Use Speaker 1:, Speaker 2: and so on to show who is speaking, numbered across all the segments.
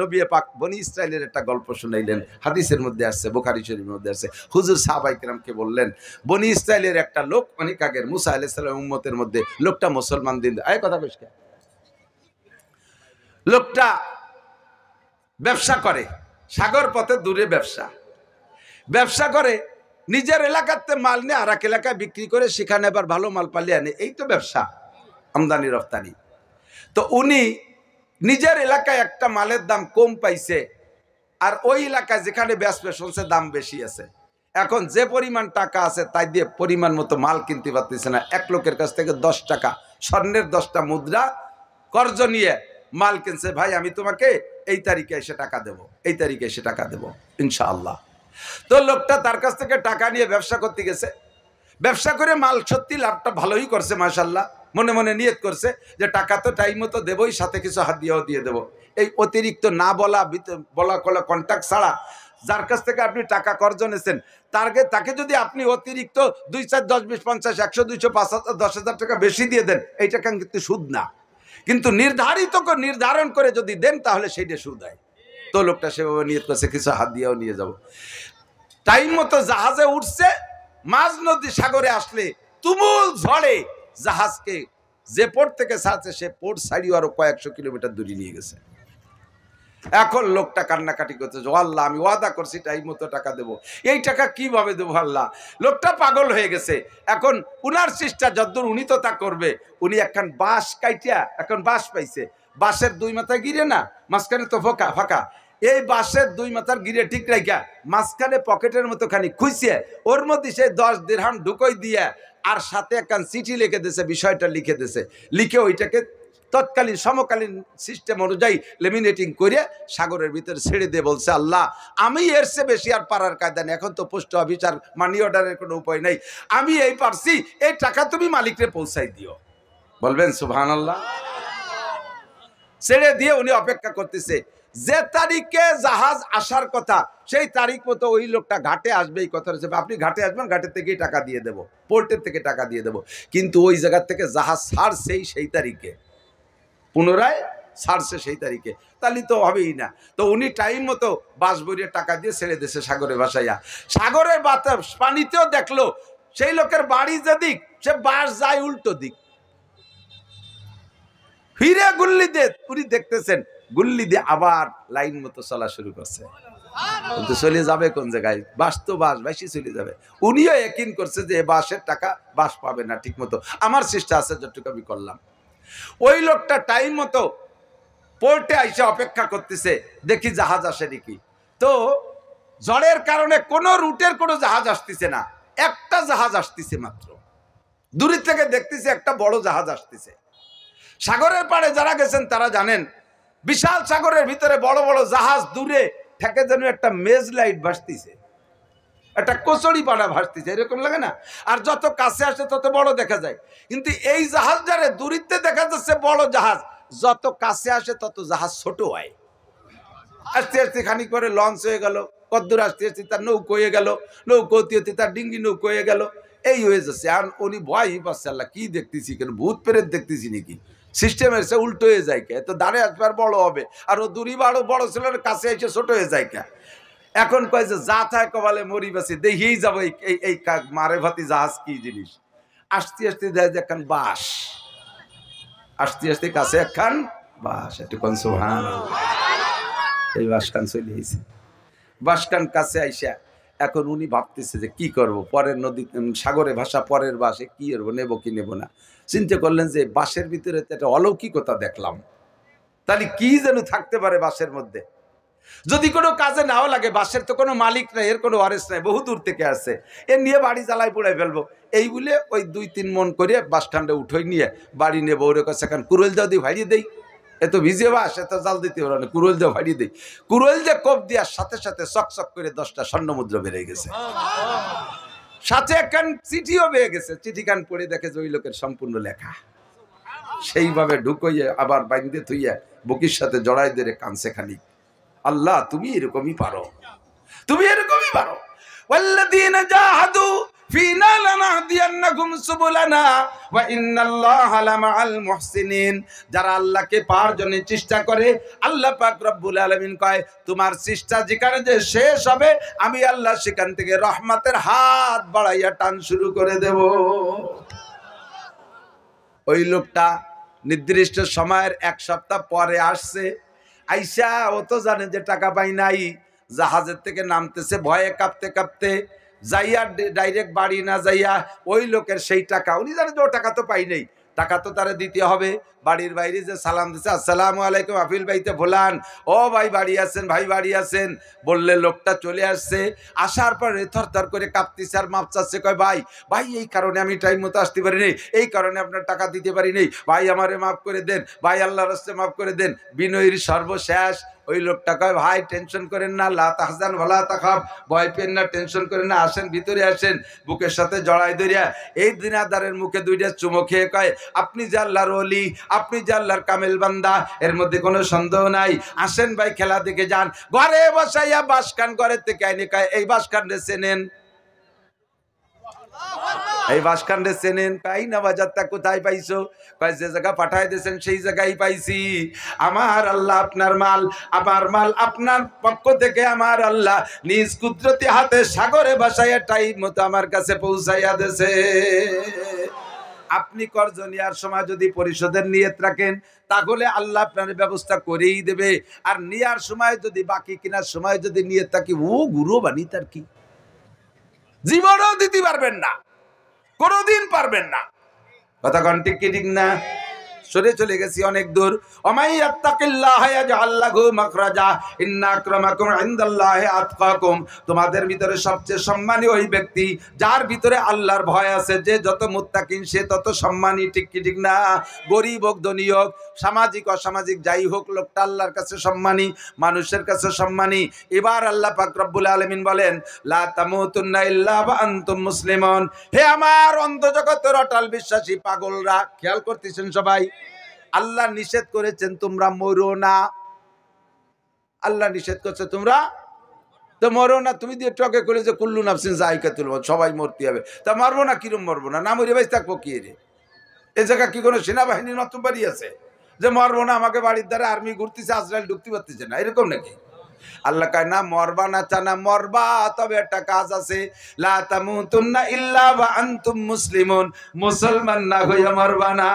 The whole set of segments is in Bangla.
Speaker 1: নবী পাক বনি ইসরাইলের একটা গল্প শুনাইলেন, হাদিসের মধ্যে আসছে, বুখারী শরীফের মধ্যে আসছে। হুজুর সাহাবায়ে কেরামকে বললেন, বনি ইসরাইলের একটা লোক অনেক আগের মুসা আলাইহিস সালামের উম্মতের মধ্যে লোকটা মুসলমান দিন এই কথা কইছ, লোকটা ব্যবসা করে, সাগর পথে দূরে ব্যবসা করে, নিজের এলাকাতে মাল নিয়ে আর এক এলাকায় বিক্রি করে সেখানে আবার ভালো মাল পালিয়ে আনে, এই তো ব্যবসা, আমদানি রফতানি। তো উনি নিজের এলাকায় একটা মালের দাম কম পাইছে, আর ওই এলাকায় যেখানে বেচবে শুনছে দাম বেশি আছে। এখন যে পরিমাণ টাকা আছে তাই দিয়ে পরিমাণ মতো মাল কিনতে পারতেছে না। এক লোকের কাছ থেকে 10 টাকা স্বর্ণের 10টা মুদ্রা কর্জ নিয়ে মাল কিনছে, ভাই আমি তোমাকে এই তারিখে এসে টাকা দেবো, এই তারিখে এসে টাকা দেবো ইনশাআল্লাহ। তো লোকটা তার কাছ থেকে টাকা নিয়ে ব্যবসা করতে গেছে, ব্যবসা করে মাল সত্যি লাভটা ভালোই করছে মাশাআল্লাহ, মনে মনে নিয়ত করছে যে টাকা তো টাইম মতো দেবই, সাথে কিছু হাত দিয়েও দিয়ে দেবো। এই অতিরিক্ত না বলা কন্ট্যাক্ট ছাড়া যার কাছ থেকে আপনি টাকা কর্জ নিয়েছেন তাকে যদি আপনি অতিরিক্ত 2, 4, 10, 20, 50, 100, 200, 5,000, 10,000 টাকা বেশি দিয়ে দেন, এই টাকা কিন্তু সুদ না, কিন্তু নির্ধারণ করে যদি দেন তাহলে সেইটা সুদ হয়। তো লোকটা সেভাবে নিয়ত করছে কিছু হাত দিয়েও নিয়ে যাব। টাইম মতো জাহাজে উঠছে, মাঝ নদী সাগরে আসলে তুমুল ঝড়ে জাহাজকে যে পোর্ট থেকে ছাড়ছে সে পোর্ট ছাড়িয়ে আরো কয়েকশো কিলোমিটার দূরে নিয়ে গেছে। এখন লোকটা কান্নাকাটি করছে, আল্লাহ আমি ওয়াদা করছি টাইম মতো টাকা দেবো, এই টাকা কিভাবে দেবো আল্লাহ। লোকটা পাগল হয়ে গেছে। এখন উনার চেষ্টা যদ্দূর উনি তো তা করবে, উনি একখান বাঁশ কাইটিয়া এখন বাঁশ পাইছে, বাঁশের 2 মাথা গিরে না, মাঝখানে তো ফাঁকা, এই বাঁশের 2 মাথার গিরে ঠিক রাখা মাঝখানে পকেটের মতো খানি খুঁজছে, ওর মধ্যে সে 10 দিরহাম ঢুকই দিয়ে আর সাথে একখান চিঠি লিখে দিয়েছে, বিষয়টা লিখে দিয়েছে, লিখে ওইটাকে তৎকালীন সমকালীন সিস্টেম অনুযায়ী লেমিনেটিং করে সাগরের ভিতরে ছেড়ে দিয়ে বলছে, আল্লাহ আমি এর চেয়ে বেশি আর পারার কায়দা নেই, এখন তো পোস্ট অফিস আর মানি অর্ডারের কোনো উপায় নেই, আমি এই পারছি, এই টাকা তুমি মালিককে পৌঁছাই দিও। বলবেন সুবহানাল্লাহ। ছেড়ে দিয়ে উনি অপেক্ষা করতেছে, যে তারিখে জাহাজ আসার কথা সেই তারিখ মতো ওই লোকটা ঘাটে আসবে, এই কথা হচ্ছে আপনি ঘাটে আসবেন, ঘাটের থেকেই টাকা দিয়ে দেবো, পোর্টের থেকে টাকা দিয়ে দেবো। কিন্তু ওই জায়গার থেকে জাহাজ ছাড়ছেই সেই তারিখে, পুনরায় ছাড়ছে সেই তারিখে, তাহলে তো হবেই না। তো উনি টাইম মতো বাস বইয়ে টাকা দিয়ে ছেড়ে দিয়েছে সাগরে ভাসাইয়া। সাগরের বাতাস পানিতেও দেখলো সেই লোকের বাড়ি যেদিক সে বাস যায় উল্টো দিক, ফিরে গুল্লি দিয়ে উনি দেখতেছেন গুল্লি দিয়ে আবার লাইন মতো চলা শুরু করছে, কিন্তু চলে যাবে কোন জায়গায়, বাস তো বাস বেশি চলে যাবে। উনিও ইয়াকিন করছে যে বাসের টাকা বাস পাবে না ঠিক মতো, আমার চেষ্টা আছে যতটুকু আমি করলাম। ওই লোকটা টাইম মতো পোর্টে আইসে অপেক্ষা করতেছে, দেখি জাহাজ আসে নাকি। তো ঝড়ের কারণে কোনো রুটের কোনো জাহাজ আসতেছে না, একটা জাহাজ আসতেছে মাত্র, দূরের থেকে দেখতেছে একটা বড় জাহাজ আসতেছে। সাগরের পাড়ে যারা গেছেন তারা জানেন, বিশাল সাগরের ভিতরে বড় বড় জাহাজ, দূরে থেকে যেন একটা মেজ লাইট ভাসতেছে, একটা কচুরি পাড়া ভাসতেছে, এরকম লাগে না? আর যত কাছে আসে তত বড় দেখা যায়, কিন্তু এই জাহাজটারে দূরিতে দেখা যাচ্ছে বড় জাহাজ, যত কাছে আসে তত জাহাজ ছোট হয়। আস্তে আস্তে খানিক পরে লঞ্চ হয়ে গেল, কদ্দূর আস্তে আস্তে তার নৌকো হয়ে গেল, নৌকো হতে তার ডিঙ্গি নৌকো হয়ে গেল, এই হয়ে যাচ্ছে। আর উনি ভয়ই পাচ্ছে, আল্লাহ কি দেখতেছি, কেন ভূত প্রেত দেখতেছি নাকি, সিস্টেমের সে উল্টো হয়ে যায় কে, তো দাঁড়ে আসবার বড় হবে, আর ও দূরি বাড়ো বড় ছিল কাছে এসে ছোট হয়ে যায় কে। এখন কয় যে যা থায় কবালে মরি বাসি, দেখেই যাবো এই মারে ভাতি জাহাজ কি জিনিস। আস্তে আস্তে দেয় যে একখান বাস, আস্তে আস্তে কাছে একখান বাস, একটু কোন সুবহানাল্লাহ। এই বাসখান চলে আইছে, বাসখান কাছে আইসা এখন উনি ভাবতেছে যে কি করব, পরের নদী সাগরে ভাষা পরের বাসে কি করবো, নেবো কি নেবো না। চিন্তা করলেন যে বাসের ভিতরে একটা অলৌকিকতা দেখলাম, তাহলে কি যেন থাকতে পারে বাসের মধ্যে, যদি কোনো কাজে নাও লাগে, বাসের তো কোনো মালিক নাই, এর কোনো ওয়ারেস নাই, বহু দূর থেকে আসছে, এর নিয়ে বাড়ি জ্বালাই পোড়াই ফেলবো, এই বলে ওই 2-3 মন করে বাস ঠান্ডা উঠোই নিয়ে বাড়ি নেবো। ওর কাছে এখন কুরল দাও দিয়ে ভাড়িয়ে দেই, এত ভিজে বাস, এত জাল দিতে পারো না, কুরল দিয়ে ভাড়িয়ে দেই। কুরল দিয়ে কোপ দেওয়ার সাথে সাথে চকচক করে 10টা স্বর্ণ মুদ্রা বেড়ে গেছে, সাথে একখান চিঠিও বেয়ে গেছে। চিঠিখান পড়ে দেখে যে ওই লোকের সম্পূর্ণ লেখা, সেইভাবে ঢুকইয়ে আবার বাইন্দে থইয়া বুকির সাথে জড়াই দিয়ে কানছে খালি, আল্লাহ তুমি এরকমই পারো, তুমি এরকমই পারো। ওয়াল্লাযীনা জাহাদু ফিনা লানাহদিয়ান্নাকুম সুবুলানা ওয়া ইন্নাল্লাহা লামাআল মুহসিনিন। যারা আল্লাহকে পাওয়ার জন্য চেষ্টা করে, আল্লাহ পাক রব্বুল আলামিন কয় তোমার চেষ্টা যেখানে যে শেষ হবে আমি আল্লাহ সেখান থেকে রহমতের হাত বাড়াইয়া টান শুরু করে দেব। ওই লোকটা নির্দিষ্ট সময়ের 1 সপ্তাহ পরে আসছে, আইসা ও তো জানে যে টাকা পাই নাই, জাহাজের থেকে নামতেছে ভয়ে কাঁপতে কাঁপতে, যাইয়া ডাইরেক্ট বাড়ি না যাইয়া ওই লোকের সেই টাকা, উনি জানে যে ও টাকা তো পাই নাই, টাকা তো তারা দিতে হবে। বাড়ির বাইরে যে সালাম দিচ্ছে, আসসালামু আলাইকুম আফিল ভাইতে ভোলান, ও ভাই বাড়ি আছেন, ভাই বাড়ি আছেন বললে লোকটা চলে আসছে। আসার পরে থরথর করে কাঁপতেছে আর মাপ চাচ্ছে, কয় ভাই ভাই এই কারণে আমি টাইম মতো আসতে পারি নাই, এই কারণে আপনার টাকা দিতে পারি নাই, ভাই আমারে মাফ করে দেন, ভাই আল্লাহর রাস্তে মাফ করে দেন। বিনয়ীর সর্বশেষ ওই লোকটা কয় ভাই টেনশন করেন না, লা তাহজান ওয়ালা তাখাফ, ভয় পেন না, টেনশন করেন না, আসেন ভিতরে আসেন। বুকের সাথে জড়াই ধরিয়া এই দিনাদারের মুখে 2টা চুমো খেয়ে কয় আপনি যে আল্লাহর ওলি, আপনি যে আল্লাহর কামেল বান্দা, এর মধ্যে কোনো সন্দেহ নাই, আসেন ভাই খেলা দেখে যান। ঘরে বসাইয়া বাসকান ঘরের থেকে আইনে কয় এই বাসকানরে চেনেন, এই বাসকান্ডে চেনেন? পাই না, বাজারটা কোথায় পাইছো? কয় যে জায়গা পাঠায় দিয়েছেন সেই জায়গায় পাইছি। আমার আল্লাহ আপনার মাল, আমার মাল আপনার পক্ষ থেকে আমার আল্লাহ নিজ কুদরতি হাতে সাগরে ভাসাইয়া টাইম মতো আমার কাছে পৌঁছাইয়া দিয়েছে। আপনি কর্জ নেওয়ার সময় যদি পরিশোধের নিয়ত রাখেন তাহলে আল্লাহ আপনার ব্যবস্থা করেই দেবে। আর নেওয়ার সময় যদি, বাকি কেনার সময় যদি নিয়ত থাকি ও গুরু বানি, তার কি জীবনও দিতে পারবেন না, কোনদিন পারবেন না। কথা কোন ঠিক কি ঠিক না? সরে চলে গেছি অনেক দূর। তোমাদের ভিতরে সবচেয়ে সম্মানী ওই ব্যক্তি যার ভিতরে আল্লাহর ভয় আছে, যে যত মুত্তাকিন সে তত সম্মানী, ঠিক কি ঠিক না? গরিব হোক ধনী হোক, সামাজিক অসামাজিক যাই হোক, লোকটা আল্লাহর কাছে সম্মানী, মানুষের কাছে সম্মানী। এবার আল্লাহ পাক রব্বুল আলামিন বলেন লা তামুতুন্না ইল্লা ওয়া আনতুম মুসলিমুন। হে আমার অন্ধ জগতের অটল বিশ্বাসী পাগলরা, খেয়াল করতেছেন সবাই, আল্লাহ নিষেধ করেছেন তোমরা মরো না। আল্লাহ নিষেধ করছে তোমরা তো মরো না। তুমি দিয়ে টকে করে যে কুল্লু নাফসিন যায়কাতুল মউত, সবাই মরতে হবে, তা মারবো না, কিরম মরবো না? না মরে ভাই থাকবো কি রে? এ জায়গা কি কোনো সেনাবাহিনীর মতো বাড়ি আছে যে মরবো না, আমাকে বাড়ির দ্বারা আর্মি ঘুরতেছে, আজরাইল ঢুকতে পারতেছে না, এরকম নাকি? আল্লাহ কয় না, মরবা না, চানা মরবা, তবে একটা কাজ আছে, লা তামুতুন্না ইল্লা ওয়া আনতুম মুসলিমুন, মুসলমান না হইয়া মরবা না।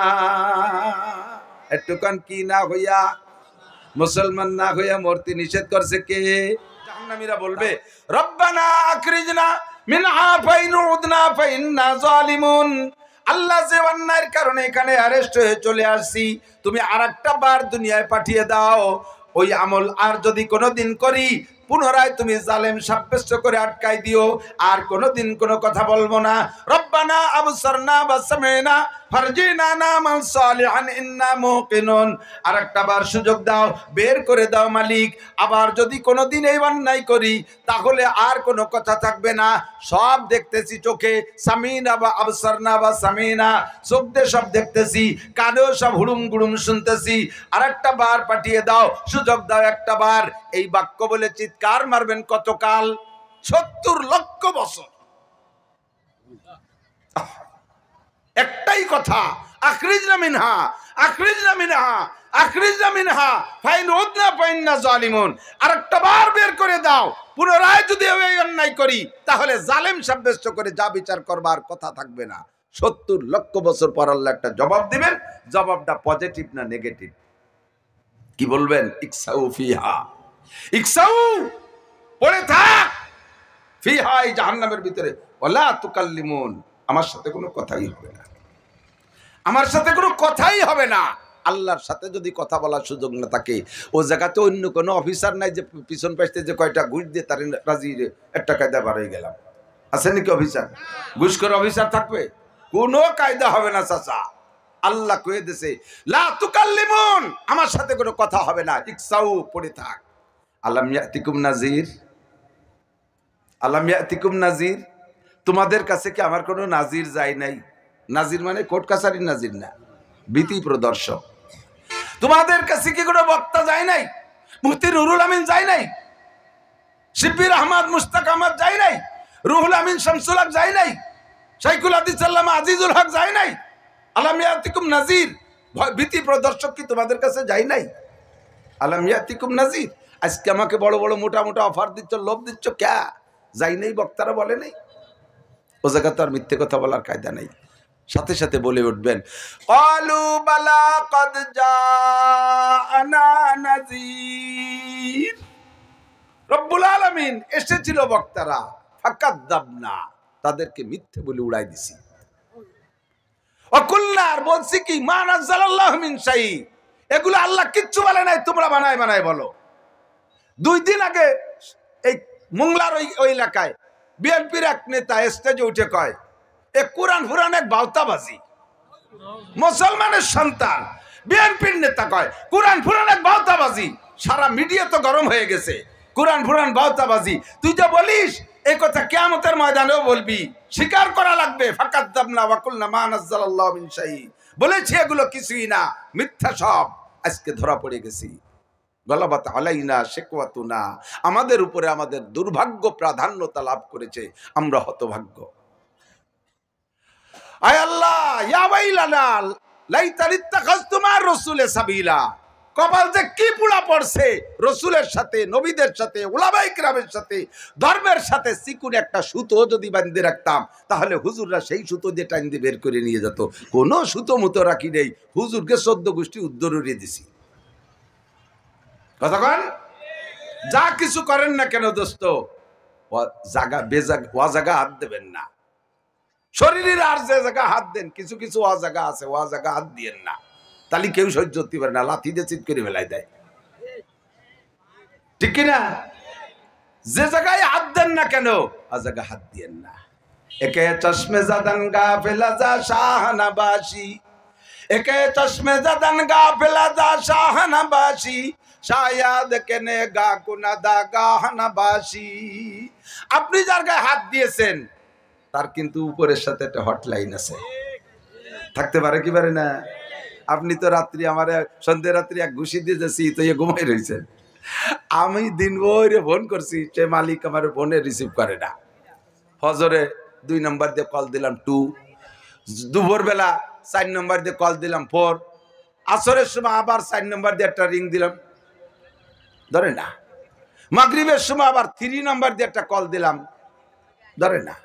Speaker 1: একটুখান কি না হইয়া? মুসলমান না হইয়া মরতে নিষেধ করছে কে? জাহান্নামীরা বলবে রব্বানা আখরিজনা মিনহা ফাইন উদনা ফাইন্না জালিমুন। আল্লাহ যে অন্যায়ের কারণে এখানে অ্যারেস্ট হয়ে চলে আসছি, তুমি আরেকটা বার দুনিয়ায় পাঠিয়ে দাও, ওই আমল আর যদি কোনোদিন করি পুনরায় তুমি জালেম সাব্যস্ত করে আটকাই দিও, আর কোনোদিন কোনো কথা বলবো না। রব্বানা আবসারনা ওয়া সামি'না ফারজিনা না'মাল সালিহান ইন্না মুকিনুন। আরেকটা বার সুযোগ দাও, বের করে দাও মালিক। আবার যদি কোনোদিন এই অন্যায় করি তাহলে আর কোনো কথা থাকবে না, সব দেখতেছি চোখে, সামিনা বা আবসারনা বা সামিনা, চোখ দিয়ে সব দেখতেছি, কানেও সব হুড়ুম গুড়ুম শুনতেছি। আরেকটা বার পাঠিয়ে দাও, সুযোগ দাও একটা বার। এই বাক্য বলে চিৎকার মারবেন কতকাল? ৭০ লক্ষ বছর। একটাই কথা, আখরিজনা মিনহা, আখরিজনা মিনহা, আখরিজনা মিনহা ফাইন উদনা ফাইন্না জালিমুন। আরেকটা বার বের করে দাও, পুনরায় যদি এই অন্যায় করি তাহলে জালেম সাব্যস্ত করে যা বিচার করবার কথা থাকবে না। ৭০ লক্ষ বছর পর আল্লাহ একটা জবাব দিবেন। জবাবটা পজিটিভ না নেগেটিভ? কি বলবেন? ইকসাউ ফিহা, ইকসাউ, পড়ে থাক, ফিহা, এই জাহান্নামের ভিতরে, ওয়ালা তুকাল্লিমুন, আমার সাথে কোনো কথাই হবে না, আমার সাথে কোনো কথাই হবে না। আল্লাহর সাথে যদি কথা বলার সুযোগ না থাকে, ও জায়গাতে অন্য কোনো অফিসার নাই যে পিছন পাশতে যে কয়টা ঘুষ দিয়ে তার রাজি একটা কায়দা বার হয়ে গেলাম। আছে নাকি অফিসার? ঘুষ করে অফিসার থাকবে? কোনো কায়দা হবে না চাচা। আল্লাহ কয়ে দিয়েছে লা তুকাল্লিমুন, আমার সাথে কোনো কথা হবে না, ইকসাউ, পড়ে থাক। আলাম ইয়াতিকুম নাজির, আলাম ইয়াতিকুম নাজির, তোমাদের কাছে কি আমার কোনো নাজির যায় নাই? নাজির মানে কোর্ট কাছারির নাজির না, ভীতি প্রদর্শক। তোমাদের কাছে কি কোনো বক্তা যায় নাই? মুফতি নুরুল আমিন যায় নাই? শিব্বির আহমদ মুস্তাক আহমদ যায় নাই? রুহুল আমিন শামসুল হক যায় নাই? শাইখুল হাদিস আল্লামা আজিজুল হক যায় নাই? আলাম ইয়াতিকুম নাজির, ভীতি প্রদর্শক কি তোমাদের কাছে যায় নাই? আলাম ইয়াতিকুম নাজির। আজকে আমাকে বড় বড় মোটা মোটা অফার দিচ্ছ, লোভ দিচ্ছ, ক্যা যাই নেই? বক্তারা বলে নেই? ও জায়গা তো আর মিথ্যে কথা বলার কায়দা নেই। সাথে সাথে বলে উঠবেন, ক্বালু বালা ক্বাদ জাআনা নাযীর। রব্বুল আলামিন এসেছিল বক্তারা, ফাকাদ্দাবনা, তাদেরকে মিথ্যে বলে উড়াই দিছি। ওয়াকুল্না, আর বলছি কি, মা নাযালাল্লাহু মিন শাই, এগুলো আল্লাহ কিচ্ছু বলে নাই, তোমরা বানায় বানায় বলো। 2 দিন আগে এই মোংলার ওই এলাকায় বিএনপির এক নেতা স্টেজে উঠে কয়, এ কোরআন ফুরান এক বাউতাবাজি। মুসলমানের সন্তান বিএনপির নেতা কয় কোরআন ফুরান এক বাউতাবাজি। সারা মিডিয়া তো গরম হয়ে গেছে, কোরআন ফুরান বাউতাবাজি। তুই যে বলিস এই কথা কিয়ামতের ময়দানেও বলবি, স্বীকার করা লাগবে। ফাকাদ্দাবনা ওয়া কুলনা মা নাযালাল্লাহু মিন শাই, বলেছি এগুলো কিছুই না, মিথ্যা সব। আজকে ধরা পড়ে গেছি। গলাবাত আলাইনা শিকওয়াতুনা, আমাদের উপরে আমাদের দুর্ভাগ্য প্রাধান্যতা লাভ করেছে, আমরা হতভাগ্য। আয় আল্লাহ, ইয়া ওয়াইলানা লাইতানি ইত্তাখাযতু মা'আর রাসূলি সাবিলা, কপাল যে কি পুড়া পড়ছে, রসুলের সাথে, নবীদের সাথে, উলামায়ে কিরামের সাথে, ধর্মের সাথে চিকুন একটা সুতো যদি বাঁধে রাখতাম, তাহলে হুজুররা সেই সুতো দিয়ে টাইম দিয়ে বের করে নিয়ে যেত। কোনো সুতো মুতো রাখি নেই, হুজুরকে 14 গোষ্ঠী উদ্দরুরে দিছি। কথা কন, যা কিছু করেন না কেন দোস্ত, জায়গা হাত দেবেন না। শরীরের আর যে জায়গা হাত দেন, কিছু কিছু অজায়গা আছে, ও জায়গা হাত দিয়েন না, তাহলে কেউ সহ্য করতে পারে না, লাথি দিয়ে চিৎ করে ফেলাই দেয়, ঠিক কিনা? যে জায়গায় হাত দেন না কেন, আ জায়গা হাত দিয়েন না। একে চশমে জাদান গাফেলা যা শাহনাবাসী, একে চশমে জাদান গাফেলা যা শাহনাবাসী, শায়াদ কেনে গা কুনাদা গাহনাবাসী। আপনি যার গায়ে হাত দিয়েছেন তার কিন্তু উপরের সাথে একটা হটলাইন আছে, থাকতে পারে কি পারে না? আপনি তো রাত্রি আমার সন্ধ্যে রাত্রি এক ঘুষি দিয়ে যাচ্ছি তো ঘুমাই রয়েছেন, আমি দিন ভরে ফোন করছি, সে মালিক আমার ফোনে রিসিভ করে না। ফজরে 2 নম্বর দিয়ে কল দিলাম 2, দুপুর বেলা 4 নম্বর দিয়ে কল দিলাম 4, আসরের সময় আবার 4 নম্বর দিয়ে একটা রিং দিলাম, ধরে না। মাগরিবের সময় আবার 3 নম্বর দিয়ে একটা কল দিলাম, ধরে না।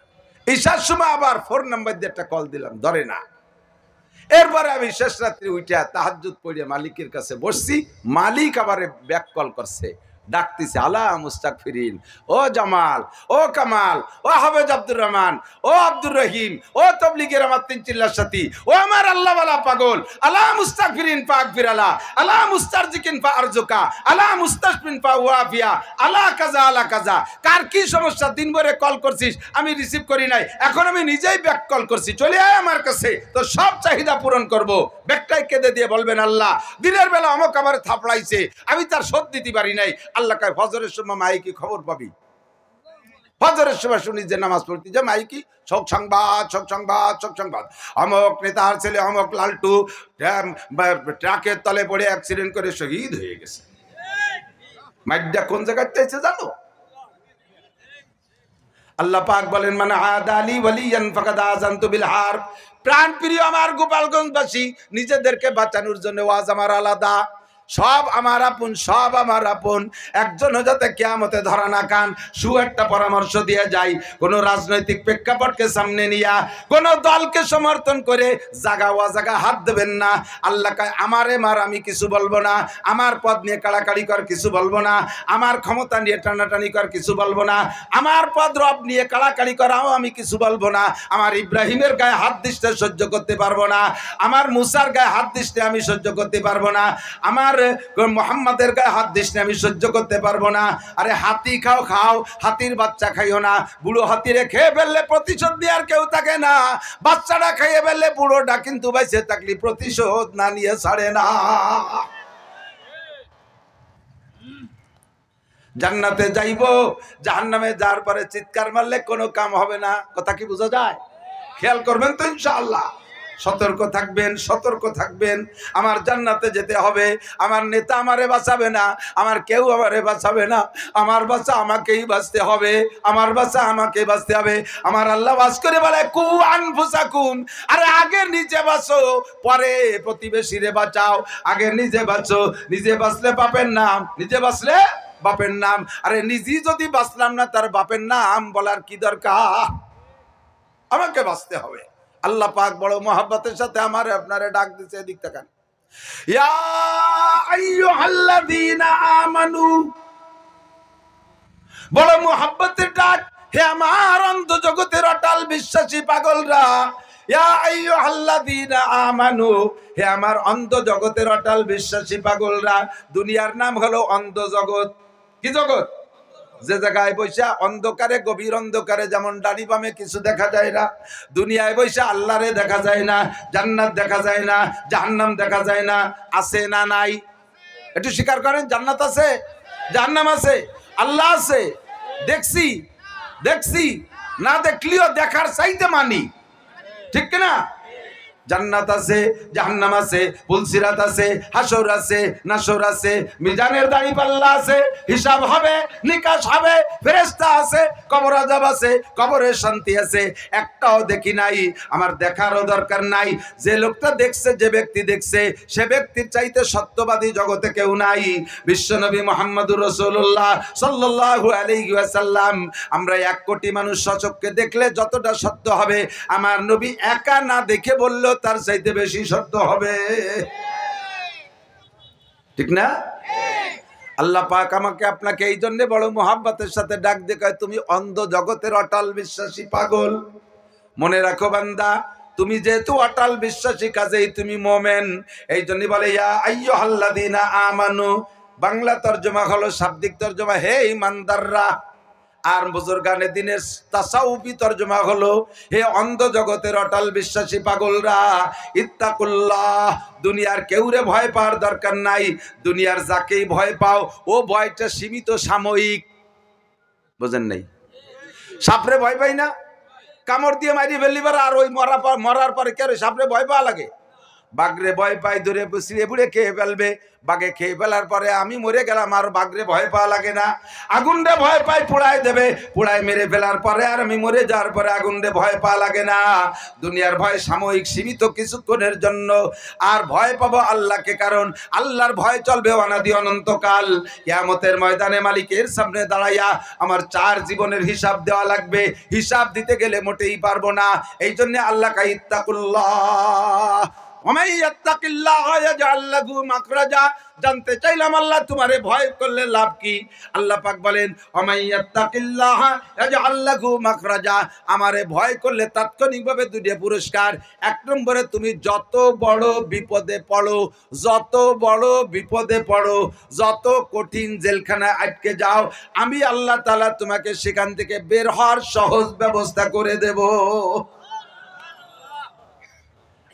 Speaker 1: ঈশার সময় আবার 4 নম্বর দিয়ে একটা কল দিলাম, ধরে না। এরপরে আমি শেষ রাত্রি উঠে তাহাজ্জুদ পড়ে মালিকের কাছে বসছি, মালিক আবার ব্যাক কল করছে, ডাকতেছে, আলা মুস্তাগফিরিন, ও জামাল, ও কামাল, ও হাফেজ আব্দুর রহমান, ও আব্দুর রহিম, ও তবলিগের আমার 3 চিল্লার সাথী, ও আমার আল্লাহওয়ালা পাগল, আলা মুস্তাগফিরিন ফাগফির আলা, আলা মুস্তারজিকিন ফারজুকা, আলা মুস্তাশফিন ফাওয়াফিয়া, আলা কাজা আলা কাজা। কার কি সমস্যা? দিন ভরে কল করছিস, আমি রিসিভ করি নাই, এখন আমি নিজেই ব্যাক কল করছি, চলে আয় আমার কাছে, তো সব চাহিদা পূরণ করব। ব্যাকটাই কেঁদে দিয়ে বলবেন, আল্লাহ দিনের বেলা অমুক আমার থাপড়াইছে, আমি তার শোধ দিতে পারি নাই। আল্লাহ কয়, ফজরের সময় মাইকি খবর পাবি, ফজরের সময় শুনি যে নামাজ পড়তে যে মাইকি শোক সংবাদ, শোক সংবাদ, শোক সংবাদ, অমুক নেতার ছেলে অমুক লালটু ট্রাকের তলে পড়ে অ্যাক্সিডেন্ট করে শহীদ হয়ে গেছে। মাইডা কোন জায়গায় চাইছে জানো? আল্লাহ পাক বলেন, মানে আদালি ওয়ালিয়ান ফাকাদ আযানতু বিল হারব। প্রাণ প্রিয় আমার গোপালগঞ্জবাসী, নিজেদেরকে বাঁচানোর জন্য ওয়াজ আমার আলাদা, সব আমার আপন, সব আমার আপন। একজন যাতে কিয়ামতে ধরা না খান, একটা পরামর্শ দিয়ে যাই, কোন রাজনৈতিক প্রেক্ষাপটকে সামনে নিয়া কোন দলকে সমর্থন করে জাগা ওয়া জাগা হাত দেবেন না। আল্লাহ কয়, আমারে মার, আমি কিছু বলবো না, আমার পদ নিয়ে কাড়াকাড়ি কর, কিছু বলবো না, আমার ক্ষমতা নিয়ে টানাটানি কর, কিছু বলবো না, আমার পদ রব নিয়ে কাড়াকাড়ি করাও আমি কিছু বলবো না, আমার ইব্রাহিমের গায়ে হাত দিতে সহ্য করতে পারবো না, আমার মুসার গায়ে হাত দিতে আমি সহ্য করতে পারবো না, আমার মোহাম্মদের গায়ে হাত দিস না, আমি সহ্য করতে পারবো না। আরে হাতি খাও খাও, হাতির বাচ্চা খাইও না। বুড়ো হাতিরে খেয়ে ফেললে প্রতিশোধ দেওয়ার কেউ থাকে না, বাচ্চাটা খাইয়ে ফেললে বুড়োটা কিন্তু বেঁচে থাকলে প্রতিশোধ না নিয়ে ছাড়ে না। জান্নাতে যাইবো, জাহান্নামে যাওয়ার পরে চিৎকার মারলে কোনো কাম হবে না। কথা কি বোঝা যায়? খেয়াল করবেন তো ইনশাআল্লাহ। সতর্ক থাকবেন, সতর্ক থাকবেন। আমার জান্নাতে যেতে হবে। আমার নেতা আমারে বাঁচাবে না, আমার কেউ আমারে বাঁচাবে না। আমার বাঁচা আমাকেই বাঁচতে হবে, আমার বাঁচা আমাকে বাঁচতে হবে। আমার আল্লাহ বাস করে বলে কু আনফুসাকুম, আরে আগে নিজে বাঁচো, পরে প্রতিবেশীরে বাঁচাও। আগে নিজে বাঁচো, নিজে বাঁচলে বাপের নাম, নিজে বাঁচলে বাপের নাম। আরে নিজেই যদি বাঁচলাম না, তার বাপের নাম বলার কি দরকার? আমাকে বাঁচতে হবে। আল্লাহ পাক বড় মহব্বতের সাথে আমারে আপনারে ডাক দিচ্ছে, এদিক তাকান। ইয়া আইয়ুহাল্লাযীনা আমানু, বড় মহব্বতের ডাক। হে আমার অন্ধ জগতের অটাল বিশ্বাসী পাগলরা, ইয়া আইয়ুহাল্লাযীনা আমানু, হে আমার অন্ধ জগতের অটাল বিশ্বাসী পাগলরা। দুনিয়ার নাম হলো অন্ধ জগৎ। কি জগৎ? যে জায়গায় বৈশা অন্ধকারে, গভীর অন্ধকারে যেমন ডানি বামে কিছু দেখা যায় না, দুনিয়ায় বৈশা আল্লাহরে দেখা যায় না, জান্নাত দেখা যায় না, জাহান্নাম দেখা যায় না। আছে না নাই? একটু স্বীকার করেন, জান্নাত আছে, জাহান্নাম আছে, আল্লাহ আছে। দেখছি, দেখছি না, দেখলিও দেখার চাইতে মানি, ঠিক না? জান্নাত আছে, জাহান্নাম আছে, পুলসিরাত আছে, হাসর আছে, নাসর আছে, মিজানের দাঁড়িপাল্লা আছে, হিসাব হবে, নিকাশ হবে, ফেরেশতা আছে, কবর আযাব আছে, কবরের শান্তি আছে। একটাও দেখি নাই, আমার দেখারও দরকার নাই। যে লোকটা দেখছে, যে ব্যক্তি দেখছে, সে ব্যক্তির চাইতে সত্যবাদী জগতে কেউ নাই। বিশ্বনবী মুহাম্মদুর রাসূলুল্লাহ সাল্লাল্লাহু আলাইহি ওয়াসাল্লাম, আমরা 1 কোটি মানুষ সচক্ষে দেখলে যতটা সত্য হবে, আমার নবী একা না দেখে বললো তার চাইতে বেশি সত্য হবে, ঠিক না? আল্লাহ পাক আমাকে আপনাকে এই জন্য বড় মোহাব্বতের সাথে ডাক দেখায়, তুমি অন্ধ জগতের অটাল বিশ্বাসী পাগল। মনে রাখো বান্দা, তুমি যেহেতু অটাল বিশ্বাসী, কাজেই তুমি মোমেন। এই জন্য বলে ইয়া আইয়ুহাল্লাযীনা আমানু, বাংলা তর্জমা হলো, শাব্দিক তর্জমা হে ঈমানদাররা। আর বুজুর্গানে দিনের তাসাউফি তর্জমা হলো হে অন্ধ জগতের অটাল বিশ্বাসী পাগলরা, ইত্তাকুল্লাহ। দুনিয়ার কেউরে ভয় পাওয়ার দরকার নাই। দুনিয়ার যাকেই ভয় পাও, ও ভয়টা সীমিত, সাময়িক। বুঝেন নাই? সাপরে ভয় পাই না, কামড় দিয়ে মারি ফেললিবার, আর ওই মরার পরে কে সাপরে ভয় পাওয়া লাগে? বাঘরে ভয় পাই, ধরে বুঝিয়ে বুড়ে খেয়ে ফেলবে। বাঘে খেয়ে ফেলার পরে আমি মরে গেলাম, আর বাঘরে ভয় পাওয়া লাগে না। আগুনরে ভয় পাই, পোড়ায় দেবে, পোড়ায় মেরে ফেলার পরে আর আমি মরে যাওয়ার পরে আগুনরে ভয় পাওয়া লাগে না। দুনিয়ার ভয় সাময়িক, সীমিত, কিছুক্ষণের জন্য। আর ভয় পাবো আল্লাহকে, কারণ আল্লাহর ভয় চলবে অনাদি অনন্তকাল। কিয়ামতের ময়দানে মালিকের সামনে দাঁড়াইয়া আমার 4 জীবনের হিসাব দেওয়া লাগবে। হিসাব দিতে গেলে মোটেই পারবো না। এই জন্য আল্লাহ কা ইত্তাকুল্লাহ, জানতে চাইলাম আল্লাহ তোমারে ভয় করলে লাভ কি? আল্লাহ পাক বলেন আমারে ভয় করলে তাৎক্ষণিকভাবে 2টা পুরস্কার। 1 নম্বরে, তুমি যত বড় বিপদে পড়ো, যত বড় বিপদে পড়ো, যত কঠিন জেলখানায় আটকে যাও, আমি আল্লাহ তাআলা তোমাকে সেখান থেকে বের হওয়ার সহজ ব্যবস্থা করে দেব।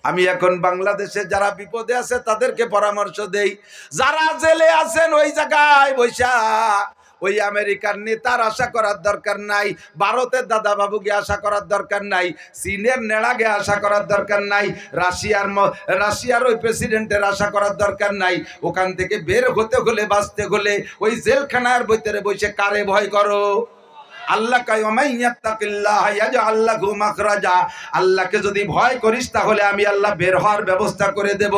Speaker 1: আমি এখন বাংলাদেশে যারা বিপদে আছে তাদেরকে পরামর্শ দেই, যারা জেলে আছেন ওই জায়গায় বৈশা ওই আমেরিকার নেতার আশা করার দরকার নাই, ভারতের দাদা বাবুকে আশা করার দরকার নাই, চীনের নেড়াকে আশা করার দরকার নাই, রাশিয়ার ওই প্রেসিডেন্টের আশা করার দরকার নাই। ওখান থেকে বের হতে হলে, বাঁচতে হলে ওই জেলখানার ভিতরে বসে কারে ভয় করো? আল্লাহকে যদি ভয় করিস তাহলে আমি আল্লাহ বের হওয়ার ব্যবস্থা করে দেব।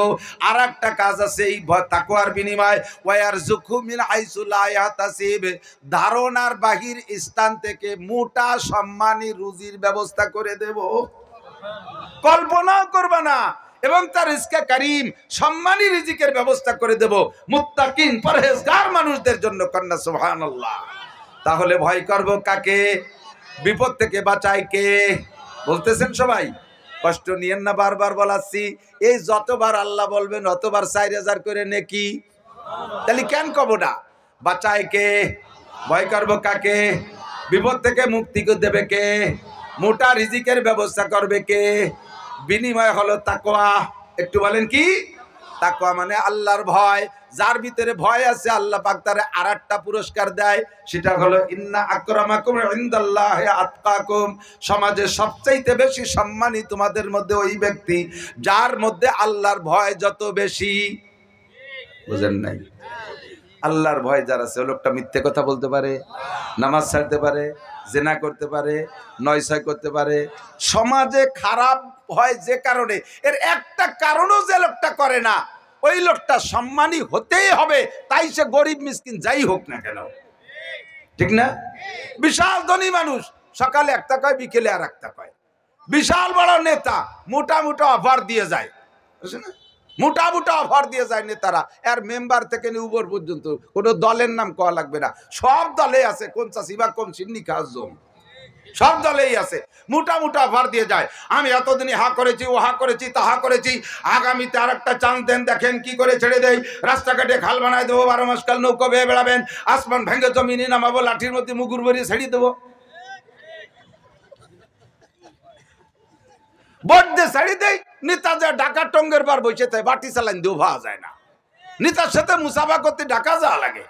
Speaker 1: আর একটা কাজ আছে এই তাকওয়ার বিনিময়, ওয়ারযুকহু মিন হাইসু লা ইয়াহতাসিব, ধারণার বাহির স্থান থেকে মোটা সম্মানী রুজির ব্যবস্থা করে দেব। কল্পনা করবা না। এবং তার রিজকে কারীম, সম্মানী রিজিকের ব্যবস্থা করে দেব মুত্তাকিন, পরহেজগার মানুষদের জন্য। কন্যা সুবহানাল্লাহ। তাহলে ভয় করব কাকে? বিপদ থেকে বাঁচায় কে? বলতেছেন সবাই? কষ্ট নিয়েন না, বারবার বলাচ্ছি। এই যতবার আল্লাহ বলবেন অতবার 4000 করে নেকি। তাহলে কেন কব না? বাঁচায় কে? ভয় করব কাকে? বিপদ থেকে মুক্তি দেবে কে? মোটা রিজিকের ব্যবস্থা করবে কে? বিনিময় হলো তাকওয়া। একটু বলেন কি? তাকওয়া মানে আল্লাহর ভয়। যার ভিতরে ভয় আছে আল্লাহ পাক তারে আরেকটা পুরস্কার দেয়, সেটা হলো ইন্না আকরামাকুম ইনদাল্লাহি আতকাকুম। সমাজে সবচাইতে বেশি সম্মানী তোমাদের মধ্যে ওই ব্যক্তি যার মধ্যে আল্লাহর ভয় যত বেশি। বুঝেন নাই? আল্লাহর ভয় যার আছে, ও লোকটা মিথ্যে কথা বলতে পারে, নামাজ ছাড়তে পারে, জেনা করতে পারে, নয়ছয় করতে পারে। সমাজে খারাপ হয় যে কারণে, এর একটা কারণও যে লোকটা করে না, ওই লোকটা সম্মানী হতেই হবে, তাই সে গরিব মিসকিন যাই হোক না কেন। ঠিক না? বিশাল ধনী মানুষ সকালে একটা কয়, বিকেলে আর একটা কয়। বিশাল বড় নেতা মোটা মোটা অফার দিয়ে যায়, বুঝছেন না? মোটা মোটা অফার দিয়ে যায় নেতারা, আর মেম্বার থেকে নিয়ে উপর পর্যন্ত কোনো দলের নাম কওয়া লাগবে না, সব দলে আছে। কোন চাষি বা কোন সিন্নি কাজম সব দলেই আছে, মোটা মোটা অফার দিয়ে যায়। আমি এতদিন হা করেছি, ও হা করেছি, তাহা করেছি, আগামীতে আর একটা চান্স দেন, দেখেন কি করে ছেড়ে দেয়। রাস্তাঘাটে খাল বানায় দেবো, 12 মাস কাল নৌকা বেয়ে বেড়াবেন, আসমান ভেঙে জমিনে নামাবো, লাঠির মধ্যে মুগুর ভরিয়ে ছেড়ে দেবো। ভোট দিয়ে ছাড়ি দেয়। নেতা যা ঢাকা টঙ্গের বার বসে থাকে, বাটি চালান দিয়েও ভাবা যায় না। নেতার সাথে মুসাফা করতে ঢাকা যাওয়া লাগে।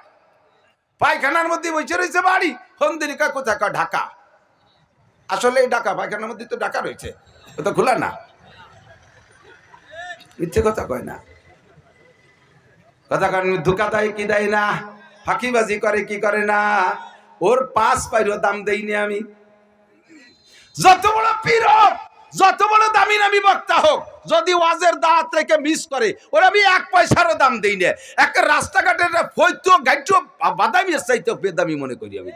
Speaker 1: পায়খানার মধ্যে বসে রয়েছে বাড়ি, হন্দিরিকা কোথায় ঢাকা। আসলে এই ঢাকা, পায়খানার মধ্যে তো ঢাকা রয়েছে, ও তো খোলা না। মিথ্যে কথা কয় না, কথা কারণ ধোকা দেয় কি দেয় না, ফাঁকিবাজি করে কি করে না। ওর 5 পাইরও দাম দেইনি আমি। যত বড় পীর হোক, যত বড় দামি নামি বক্তা হোক, যদি ওয়াজের দাঁত রেখে মিস করে, ওর আমি 1 পয়সারও দাম দেই না। একটা রাস্তাঘাটের ফৈতো গাইটো বাদামি চাইতে বেদামি মনে করি আমি।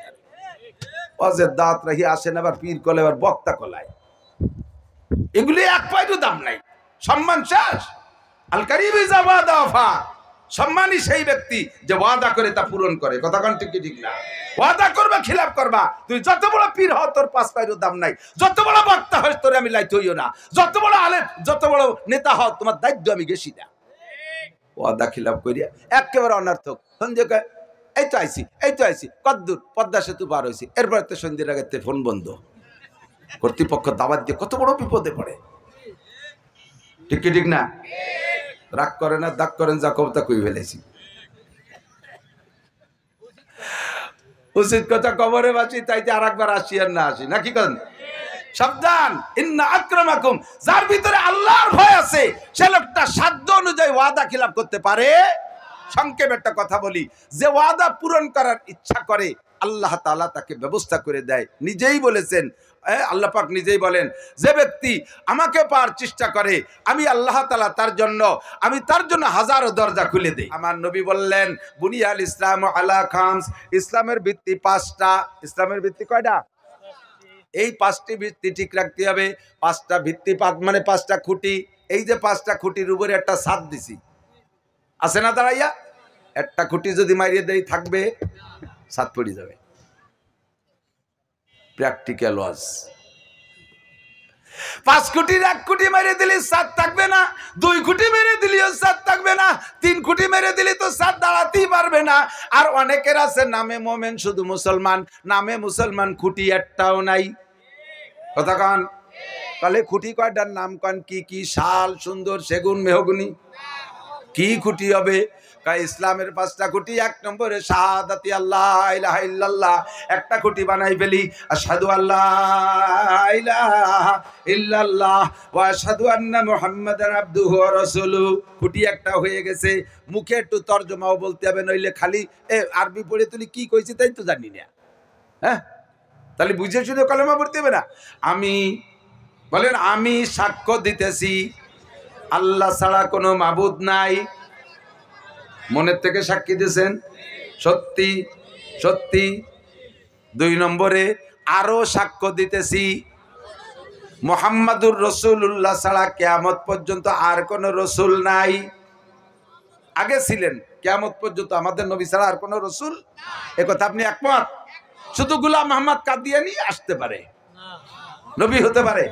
Speaker 1: ওয়াজের দাঁত রেখে আসেন, আবার পীর কলে, আবার বক্তা কলায়, এগুলি 1 পয়সারও দাম নাই। সম্মান শেষ। আল কারিবি জাওয়াদা ওয়াফা। সম্মানী সেই ব্যক্তি যে ওয়াদা করে তা পূরণ করে। কথা কোন ঠিক কি ঠিক না? ওয়াদা করবা, খিলাফ করবা। তুই যত বড় পীর হও, তোর 5 পয়সারও দাম নাই। যত বড় বক্তা হস, তোরে আমি লাইতে হইও না। যত বড় আলেম, যত বড় নেতা হও, তোমার দায়িত্ব আমি গেছি না। ওয়াদা খিলাফ করিয়া একেবারে অনার্থক। সন্ধ্যে এই তো আইছি, এই তো আইছি, কদ্দূর পদ্মা সেতু পার হয়েছি, এরপর তো সন্ধ্যের আগে ফোন বন্ধ। কর্তৃপক্ষ দাওয়াত দিয়ে কত বড় বিপদে পড়ে। ঠিক কি ঠিক না? রাগ করে না, দাগ করেন, যা কবতা কই ফেলেছি। উচিত কথা কবরে বাঁচি, তাইতে আর একবার আসি আর না আসি, নাকি করেন? সাবধান, ইন্না আকরামাকুম। যার ভিতরে আল্লাহর ভয় আছে, সে লোকটা সাধ্য অনুযায়ী ওয়াদা খিলাফ করতে পারে। সংক্ষেপে একটা কথা বলি, যে ওয়াদা পূরণ করার ইচ্ছা করে, আল্লাহ তাআলা তাকে ব্যবস্থা করে দেয়। নিজেই বলেছেন, আল্লাহ পাক নিজেই বলেন, যে ব্যক্তি আমাকে পাওয়ার চেষ্টা করে, আমি আল্লাহ তাআলা তার জন্য হাজারো দরজা খুলে দেই। আমার নবী বললেন, বুনিয়াল ইসলাম আলা খামস। ইসলামের ভিত্তি 5টা। ইসলামের ভিত্তি কয়টা? এই 5টি ভিত্তি ঠিক রাখতে হবে। 5টা ভিত্তি, মানে 5টা খুঁটি। এই যে 5টা খুঁটির উপরে একটা ছাদ দিছি, আছে না দাঁড়াইয়া? একটা খুঁটি যদি মারিয়ে দেই, থাকবে? ছাদ পড়ে যাবে। প্র্যাকটিক্যাল ওয়াজ। 5 খুঁটির 1 খুঁটি মেরে দিলে ছাদ থাকবে না, 2 খুঁটি মেরে দিলেও ছাদ থাকবে না, 3 খুঁটি মেরে দিলে তো ছাদ দাঁড়াতেই পারবে না। আর অনেকের আছে নামে মোমেন, শুধু মুসলমান, নামে মুসলমান, খুঁটি একটাও নাই। কথা কান? তাহলে খুঁটি কয়টার নাম কান? কি কি? শাল, সুন্দর, সেগুন, মেহগুনি। কি খুঁটি হবে? ইসলামের 5টা খুঁটি। 1 নম্বরে শাহাদাতি আল্লাহ ইলাহা ইল্লাল্লাহ। একটা খুঁটি বানাই ফেলি, আশহাদু আল্লাহ ইলাহা ইল্লাল্লাহ ওয়া আশহাদু আন্না মুহাম্মাদান আবদুহু ওয়া রাসূলুহু। খুঁটি একটা হয়ে গেছে। মুখে একটু তরজমাও বলতে হবে, নইলে খালি আরবি পড়ে তুই কি কইছিস তাই তো জানি না। হ্যাঁ, তাহলে বুঝে শুনে কলেমা পড়তে হবে না। আমি বলেন, আমি সাক্ষ্য দিতেছি আল্লাহ ছাড়া কোনো মাবুদ নাই। মনের থেকে সাক্ষী দিয়েছেন, সত্যি সত্যি। 2 নম্বরে আরো সাক্ষ্য দিতেছি মুহাম্মাদুর রাসূলুল্লাহ ছাড়া কিয়ামত পর্যন্ত আর কোন রসুল নাই। আগে ছিলেন, কিয়ামত পর্যন্ত আমাদের নবী ছাড়া আর কোন রসুল। এ কথা আপনি একমত? শুধু গোলাম মোহাম্মদ কাদিয়ানি আসতে পারে, নবী হতে পারে।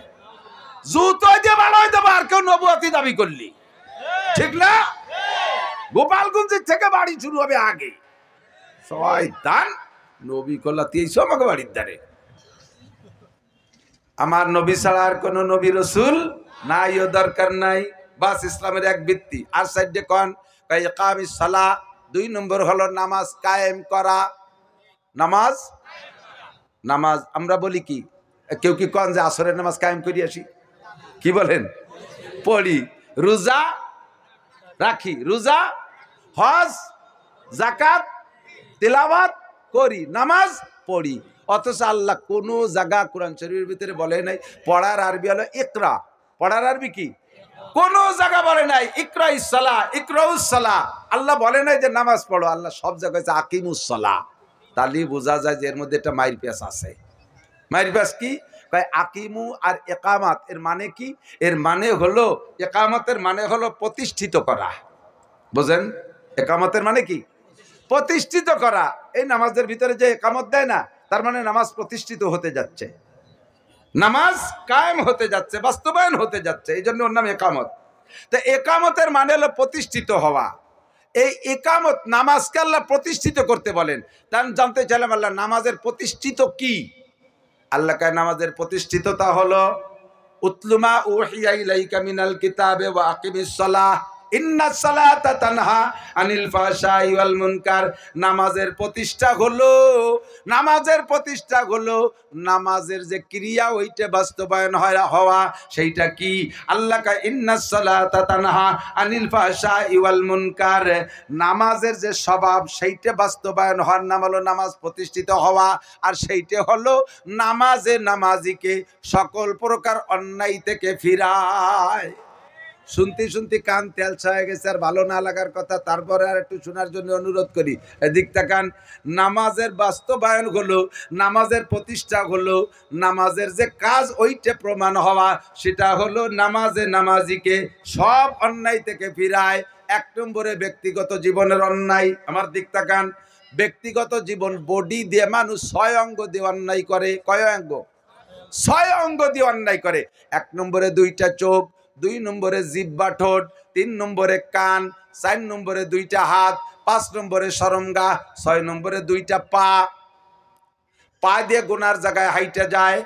Speaker 1: জুতো যে বাড়াই দেবো আর কেউ নবুয়তি দাবি করলি, ঠিক না? গোপালগঞ্জের থেকে বাড়ি শুরু হবে আগে। শয়তান নবী কল্লাতেই আমাকে বাড়ির দ্বারে। আমার নবী ছাড়া আর কোন নবী রসুল নাই, ও দরকার নাই। বাস ইসলামের এক ভিত্তি। আর সাইডে কন ইকামিস সালাহ, 2 নম্বর হলো নামাজ কায়েম করা। নামাজ নামাজ আমরা বলি কি, কেউ কি কন যে আসরের নামাজ কায়েম করি আসি, কি বলেন? পড়ি, রোজা রাখি, রোজা, হজ, যাকাত, তিলাওয়াত করি, নামাজ পড়ি। অথচ আল্লাহ কোন জায়গা কোরআন শরীফের ভিতরে বলে নাই পড়ার আরবি হলো ইকরা। পড়ার আরবি কি? কোন জায়গা বলে নাই ইকরা ইসসালাহ, ইকরাউস সালাহ। আল্লাহ বলে নাই যে নামাজ পড়ো, আল্লাহ সব জায়গায় আকিমুস সালাহ। তাহলে বোঝা যায় যে এর মধ্যে একটা মাইর পেঁচ আছে। মাইর পেঁচ কি? আকিমু আর একামাত এর মানে কি? এর মানে হলো, একামতের মানে হলো প্রতিষ্ঠিত করা। বুঝেন? একামতের মানে কি? প্রতিষ্ঠিত করা। এই নামাজের ভিতরে যে একামত দেয় না, তার মানে নামাজ প্রতিষ্ঠিত হতে যাচ্ছে, নামাজ কায়েম হতে যাচ্ছে, বাস্তবায়ন হতে যাচ্ছে, এই জন্য ওর নাম একামত। তো একামতের মানে হলো প্রতিষ্ঠিত হওয়া। এই একামত নামাজকে আল্লাহ প্রতিষ্ঠিত করতে বলেন। তাই জানতে চাইলাম আল্লাহ নামাজের প্রতিষ্ঠিত কি? আল্লাহ কায় নামাজের প্রতিষ্ঠিততা হলো উতলুমা উহিয়া ইলাইকা মিনাল কিতাবে ওয়া আকিমিস সালাহ ইন্নাস সালাতা তানহা আনিল ফাহশাই ওয়াল মুনকার। নামাজের প্রতিষ্ঠা হলো, নামাজের প্রতিষ্ঠা হলো নামাজের যে ক্রিয়া ওইটা বাস্তবায়ন হওয়া, সেইটা কি? আল্লাহ কা ইন্নাস সালাতা তানহা আনিল ফাহশাই ওয়াল মুনকার। নামাজের যে স্বভাব সেইটা বাস্তবায়ন হওয়ার নাম হলো নামাজ প্রতিষ্ঠিত হওয়া। আর সেইটা হলো নামাজে নামাজিকে সকল প্রকার অন্যায় থেকে ফিরায়। শুনতে শুনতে কান তেলসা হয়ে গেছে, আর ভালো না লাগার কথা, তারপরে আর একটু শোনার জন্য অনুরোধ করি। এদিক তাকান। নামাজের বাস্তবায়ন হলো, নামাজের প্রতিষ্ঠা হলো, নামাজের যে কাজ ওইটা প্রমাণ হওয়া, সেটা হলো নামাজে নামাজিকে সব অন্যায় থেকে ফিরায়। 1 নম্বরে ব্যক্তিগত জীবনের অন্যায়। আমার দিক তাকান। ব্যক্তিগত জীবন, বডি দিয়ে মানুষ 6 অঙ্গ দিয়ে অন্যায় করে। কয় অঙ্গ? 6 অঙ্গ দিয়ে অন্যায় করে। 1 নম্বরে 2টা চোখ, 2 নম্বরে জিহ্বা ঠোঁট, 3 নম্বরে কান, 4 নম্বরে 2টা হাত, 5 নম্বরে শরমগা, 6 নম্বরে 2টা পা। পা দিয়ে গোনার জায়গায় হাইটা যায়।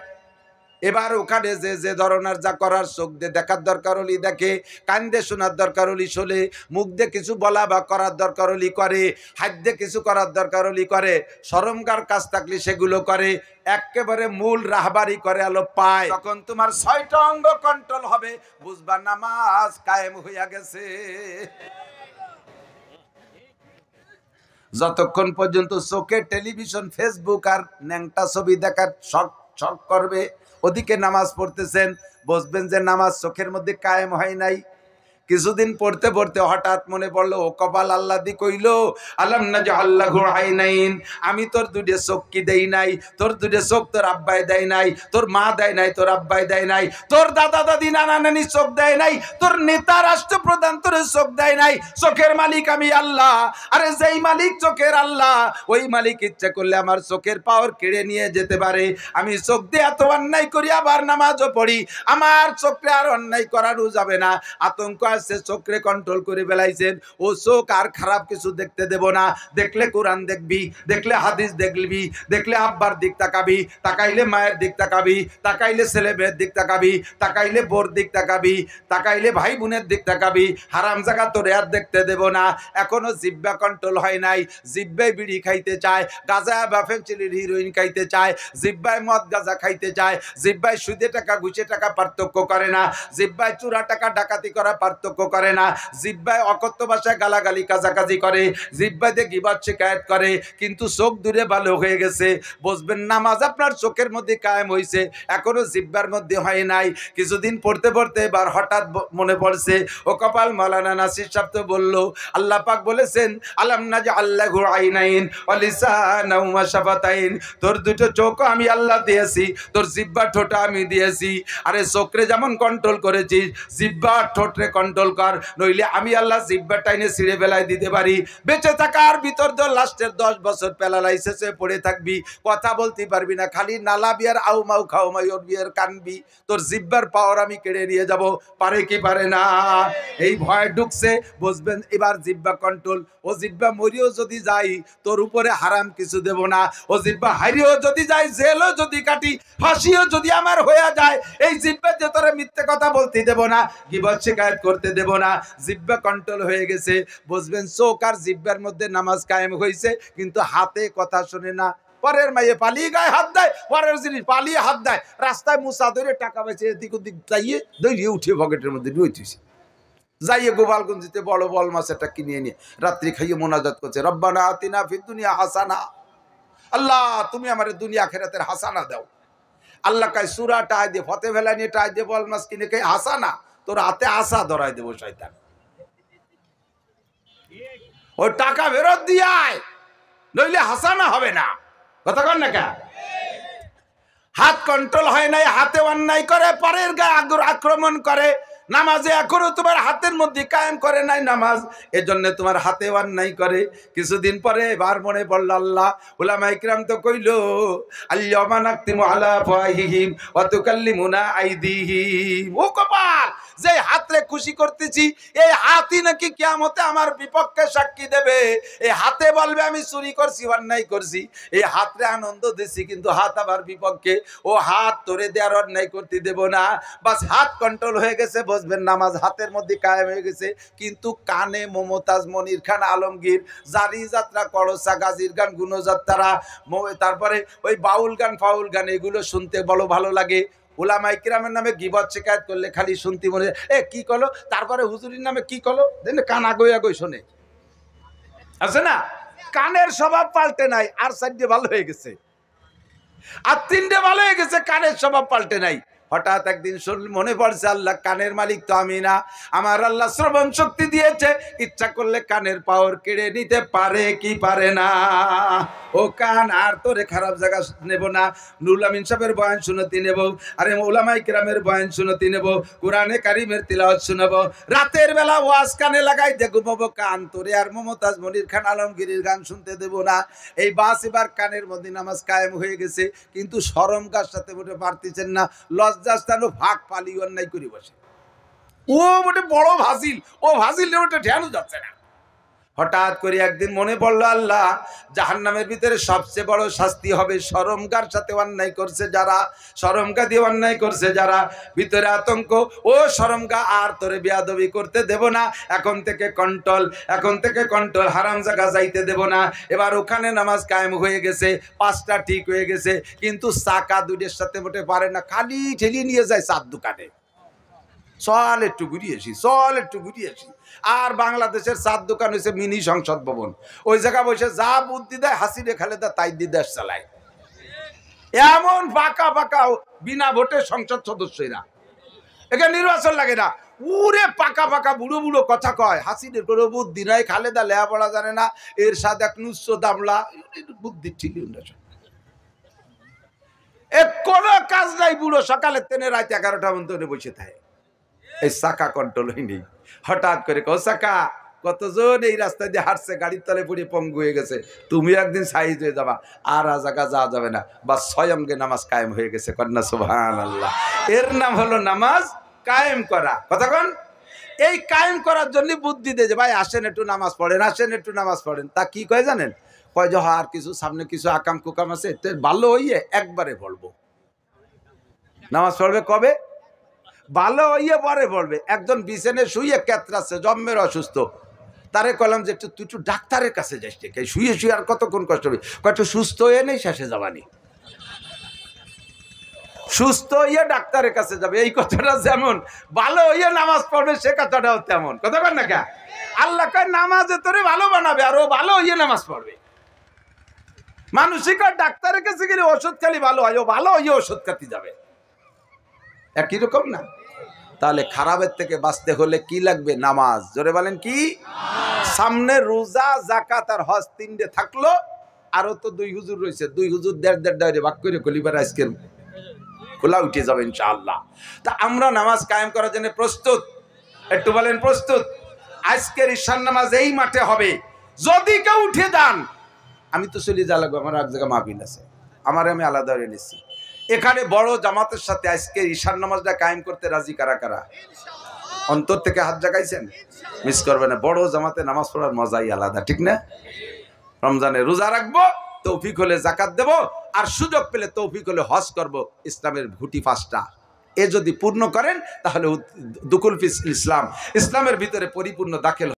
Speaker 1: এবার ওখানে যে যে ধরনের যা করার, চোখ দিয়ে দেখার দরকার হলি দেখে, কান দিয়ে শোনার দরকার হলি শোনে, মুখ দিয়ে কিছু বলা বা করার দরকার হলি করে, হাত দিয়ে কিছু করার দরকার হলি করে, শরমগার কাজ থাকলে সেগুলো করে। একেবারে মূল রাহবারি করে আলো পায়। তখন তোমার 6টা অঙ্গ কন্ট্রোল হবে, বুঝবা নামাজ কায়েম হইয়া গেছে। যতক্ষণ পর্যন্ত চোখে টেলিভিশন, ফেসবুক আর ন্যাংটা ছবি দেখার শখ করবে, ওদিকে নামাজ পড়তেছেন, বুঝবেন যে নামাজ চোখের মধ্যে কায়েম হয় নাই। কিছুদিন পড়তে পড়তে হঠাৎ মনে পড়লো, ও কপাল আল্লাহ দি কইল আলাম নাজআল লাহু আইনাইন, আমি তোর 2টা চোখ কি দেই নাই? তোর 2টা চোখ তোর আব্বাই দেয় নাই, তোর মা দেয় নাই, তোর আব্বাই দেয় নাই, তোর দাদা দাদি নানা নানি চোখ দেয় নাই, তোর নেতা রাষ্ট্রপ্রধান তোর চোখ দেয় নাই। চোখের মালিক আমি আল্লাহ। আরে যেই মালিক চোখের আল্লাহ, ওই মালিক ইচ্ছা করলে আমার চোখের পাওয়ার কেড়ে নিয়ে যেতে পারে। আমি চোখ দিয়ে এত অন্যায় করি, আবার নামাজও পড়ি, আমার চোখে আর অন্যায় করারও যাবে না। আতঙ্ক সে চোখে কন্ট্রোল করে বেলাইছেন। ও চোখ আর খারাপ কিছু দেখতে দেব না। দেখলে কোরআন দেখবি, দেখলে হাদিস দেখবি, দেখলে আব্বার দিক তাকাবি, তাকাইলে মায়ের দিক তাকাবি, তাকাইলে ছেলে মেয়ের দিক তাকাবি, তাকাইলে বোর দিক তাকাবি, তাকাইলে ভাই বোনের দিক তাকাবি। হারাম জায়গা তোরে আর দেখতে দেব না। এখনো জিহ্বা কন্ট্রোল হয় নাই। জিহ্বায় বিড়ি খাইতে চায়, গাঁজা বা ফেন্সিডিল হিরোইন খাইতে চায়, জিহ্বায় মদ গাঁজা খাইতে চায়, জিহ্বায় সুদে টাকা ঘুষে টাকা পার্থক্য করে না, জিহ্বায় চুরা টাকা ডাকাতি করা পার্থক্য করে না, জিহ্বায় অকথ্য ভাষায় গালাগালি কাজাকাজি করে, জিহ্বাতে গীবত শিকায়েত করে, কিন্তু চোখ দূরে ভালো হয়ে গেছে। বুঝবেন নামাজ আপনার চোখের মধ্যে কায়েম হয়েছে, এখনো জিহ্বার মধ্যে হয় নাই। কিছুদিন পড়তে পড়তে এবার হঠাৎ মনে পড়ছে, ও কপাল মাওলানা নাসির সাহেব তো বললো, আল্লাহ পাক বলেছেন আলাম নাজআল লাহু আইনাইন ওয়া লিসানাও ওয়া শাফাতাইন। তোর 2টো চোখ আমি আল্লাহ দিয়েছি, তোর জিহ্বা ঠোঁট আমি দিয়েছি। আরে চোখরে যেমন কন্ট্রোল করেছিস, জিহ্বা ঠোঁটরে কন্ট্রোল কর, নইলে আমি আল্লাহ জিহ্বা টাইনে ছিঁড়ে ফেলাই দিতে পারি। বেঁচে থাকার ভিতর তো লাস্টের 10 বছর প্যারালাইসিসে পড়ে থাকবি, কথা বলতে পারবি না, খালি নালাবি আর আউ মাউ খাও মাই উঠবি আর কানবি। তোর জিহ্বার পাওয়ার আমি কেড়ে নিয়ে যাব, পারে কি পারে না? এই ভয় ঢুকছে। বুঝবেন এবার জিহ্বা কন্ট্রোল। ও জিহ্বা মরিও যদি যাই, তোর উপরে হারাম কিছু দেব না। ও জিহ্বা হারিয়েও যদি যাই, জেলও যদি কাটি, ফাঁসিও যদি আমার হয়ে যায়, এই জিহ্বা যে তোরা মিথ্যে কথা বলতে দেব না, গীবত শিকায়েত করতে হতে দেব না। জিহ্বা কন্ট্রোল হয়ে গেছে, বুঝবেন চোখ আর জিহ্বার মধ্যে নামাজ কায়েম হয়েছে, কিন্তু হাতে কথা শুনে না। পরের মাইয়ে পালিয়ে গায়ে হাত দেয়, পরের জিনিস পালিয়ে হাত দেয়, রাস্তায় মুসা ধরে টাকা বেঁচে এদিক ওদিক যাইয়ে দৌড়িয়ে উঠে পকেটের মধ্যে ঢুকেছে, যাইয়ে গোপালগঞ্জিতে বড় বল মাছ একটা কিনে নিয়ে রাত্রি খাইয়ে মোনাজাত করছে, রব্বানা আতিনা ফিদ দুনিয়া হাসানা, আল্লাহ তুমি আমার দুনিয়া আখিরাতের হাসানা দাও। আল্লাহ কাই সুরা টাই দিয়ে ফতে ভেলা নিয়ে টাই দিয়ে বল মাছ কিনে খাই হাসানা, তোর হাতে আশা ধরাই দেবো শয়তান। ওই টাকা ফেরত দিয়ে আয়, নইলে হাসানা হবে না। কথা কন না কে? হাত কন্ট্রোল হয় নাই, হাতে অন্যায় করে, পরের গায়ে আক্রমণ করে। নামাজে এখনো তোমার হাতের মধ্যে কায়েম করে নাই নামাজ, এজন্য তোমার হাতে অন্যায় করে। কিছুদিন পরে এবার মনে পড়ল, আল্লাহ উলামা ইকরাম তো কইলো আল্লামা নাকতিমু আলা ফাহিহিম ওয়া তুকাল্লিমুনা আইদিহিম। ও কপাল, যে হাতরে খুশি করতেছি, এই হাতই নাকি কিয়ামতে আমার বিপক্ষে সাক্ষী দেবে। এই হাতে বলবে আমি চুরি করছি, অন্যায় করছি। এই হাতরে আনন্দ দিছি, কিন্তু হাত আবার বিপক্ষে। ও হাত তোরে দেওয়ার অন্যায় করতে দেব না। বাস হাত কন্ট্রোল হয়ে গেছে, বুঝবেন নামাজ হাতের মধ্যে কায়েম হয়ে গেছে। কিন্তু কানে মমতাজ মনির খান আলমগীর, জারি যাত্রা, করসা, গাজীর গান, গুণযাত্রা, তারপরে ওই বাউল গান ফাউল গান, এগুলো শুনতে বড় ভালো লাগে। উলামা ইকরামের নামে গীবত শিকায়ত করলে খালি শুনতে মনে কি করলো, তারপরে হুজুরির নামে কি করলো, দেখলে কান আগই আগই শোনে, আছে না? কানের স্বভাব পাল্টে নাই, আর সাইডে ভালো হয়ে গেছে, আর তিনটে ভালো হয়ে গেছে, কানের স্বভাব পাল্টে নাই। হঠাৎ একদিন মনে পড়ছে, আল্লাহ কানের মালিক তো আমি না, আমার আল্লাহ শ্রবণ শক্তি দিয়েছে, ইচ্ছা করলে কানের পাওয়ার কেড়ে নিতে পারে কি পারে না? ও কান, আর তোরে খারাপ জায়গা নেব না, নুরুল আমিন সাহেবের বয়ান শুনতে নেব, আরে উলামা ইকরামের বয়ান শুনতে নেব, কোরআনে কারিমের তিলাওয়াত শুনব, রাতের বেলা ওয়াজ কানে লাগাই দিয়ে ঘুমাবো। কান তোরে আর মমতাজ মনির খান আলমগীরের গান শুনতে দেব না। এই বাস এবার কানের মধ্যে নামাজ কায়েম হয়ে গেছে, কিন্তু শরম গাছ সাথে মোটে পারতেছেন না, লজ্জাস্থানও ভাগ পালি অন্যায় করে বসে। ও মোটে বড় ভাজিল, ও ভাজিল ওটা ঢেয়ানো যাচ্ছে না। হঠাৎ করে একদিন মনে পড়লো, আল্লাহ জাহান্নামের ভিতরে সবচেয়ে বড় শাস্তি হবে শরমগার সাথে অন্যায় করছে যারা, শরমগা দিয়ে অন্যায় করছে যারা, ভিতরে আতঙ্ক। ও শরমগা, আর তোরে বেয়াদবি করতে দেব না, এখন থেকে কন্ট্রোল, এখন থেকে কন্ট্রোল, হারাম জায়গা যাইতে দেব না। এবার ওখানে নামাজ কায়েম হয়ে গেছে, পাঁচটা ঠিক হয়ে গেছে, কিন্তু চাকা দুইটার সাথে মোটে পারে না, খালি ঠেলিয়ে নিয়ে যায় চার দোকানে, চল একটু ঘুরিয়েছি, চল একটু ঘুরিয়েছি। আর বাংলাদেশের চার দোকান হয়েছে মিনি সংসদ ভবন, ওই জায়গা বসে যা বুদ্ধি দেয় হাসিনে খালেদা তাই দিয়ে দেশ চালায়। এমন পাকা পাকা বিনা ভোটে সংসদ সদস্যরা, এখানে নির্বাচন লাগে না, উরে পাকা পাকা বুড়ো বুড়ো কথা কয়। হাসিনের কোনো বুদ্ধি নাই, খালেদা লেয়া পড়া জানে না, এর সাথে এক নুস্য দামলা বুদ্ধি ঠিক কোনো কাজ নাই। বুড়ো সকালে তেনে রাত 11টা পর্যন্ত বসে থাকে, এই চাকা কন্ট্রোল হয়নি। হঠাৎ করে কো চাকা, কতজন এই রাস্তা দিয়ে হাঁটছে, গাড়ির তলে পড়ে পঙ্গু হয়ে গেছে, তুমি একদিন সাইজ হয়ে যাবা, আর জায়গা যাওয়া যাবে না। বা স্বয়ংকে নামাজ কায়েম হয়ে গেছে, কন্যা সুবহানাল্লাহ। এর নাম হলো নামাজ কায়েম করা। কতক্ষণ এই কায়েম করার জন্য বুদ্ধি দেয় যে ভাই আসেন একটু নামাজ পড়েন, আসেন একটু নামাজ পড়েন। তা কি কয় জানেন? কয় যে আর কিছু সামনে কিছু আকাম কুকাম আছে, ভালো হইয়ে একবারে পড়বো। নামাজ পড়বে কবে? ভালো হইয়ে পরে পড়বে। একজন বিছানে শুয়ে কেতরাচ্ছে, জন্মের অসুস্থ, তারে কলাম যে তুই একটু ডাক্তারের কাছে যাস, শুয়ে শুয়ে আর কতক্ষণ কষ্ট হবে, একটু সুস্থ হয়ে নেই, শেষে যাবানি, সুস্থ হইয়ে ডাক্তারের কাছে যাবে। এই কথাটা যেমন ভালো হইয়ে নামাজ পড়বে, সে কথাটাও তেমন। কথা বল না কে? আল্লাহ কয় নামাজে তোরে ভালো বানাবে, আর ও ভালো হইয়ে নামাজ পড়বে। মানুষই কয় ডাক্তারের কাছে গেলে ওষুধ খালি ভালো হয়, ও ভালো হইয়ে ওষুধ খাতে যাবে, একই রকম না? তাহলে খারাপের থেকে বাঁচতে হলে কি লাগবে? নামাজ। জোরে বলেন কি? সামনে রোজা, যাকাত আর হজ তিনটে থাকলো, আরো তো দুই হুজুর রয়েছে, দুই হুজুর দেড় ভাগ করে কলিবার আজকের খোলা উঠে যাবে ইনশাআল্লাহ। তা আমরা নামাজ কায়েম করার জন্য প্রস্তুত? একটু বলেন প্রস্তুত? আজকের ঈশান নামাজ এই মাঠে হবে। যদি কেউ উঠে যান, আমি তো চলে যা লাগবে, আমার এক জায়গায় মাহফিল আছে, আমার আমি আলাদা হয়ে নিচ্ছি। এখানে বড় জামাতের সাথে আজকে ঈশান নামাজটা কায়েম করতে রাজি কারা কারা? অন্তর থেকে হাত জাগাইছেন? মিস করবে না, বড় জামাতে নামাজ পড়ার মজাই আলাদা, ঠিক না? রমজানে রোজা রাখবো, তৌফিক হলে যাকাত দেব, আর সুযোগ পেলে তৌফিক হলে হজ করব। ইসলামের ঘুঁটি 5টা। এ যদি পূর্ণ করেন তাহলে দুকুল ফিস ইসলাম, ইসলামের ভিতরে পরিপূর্ণ দাখিল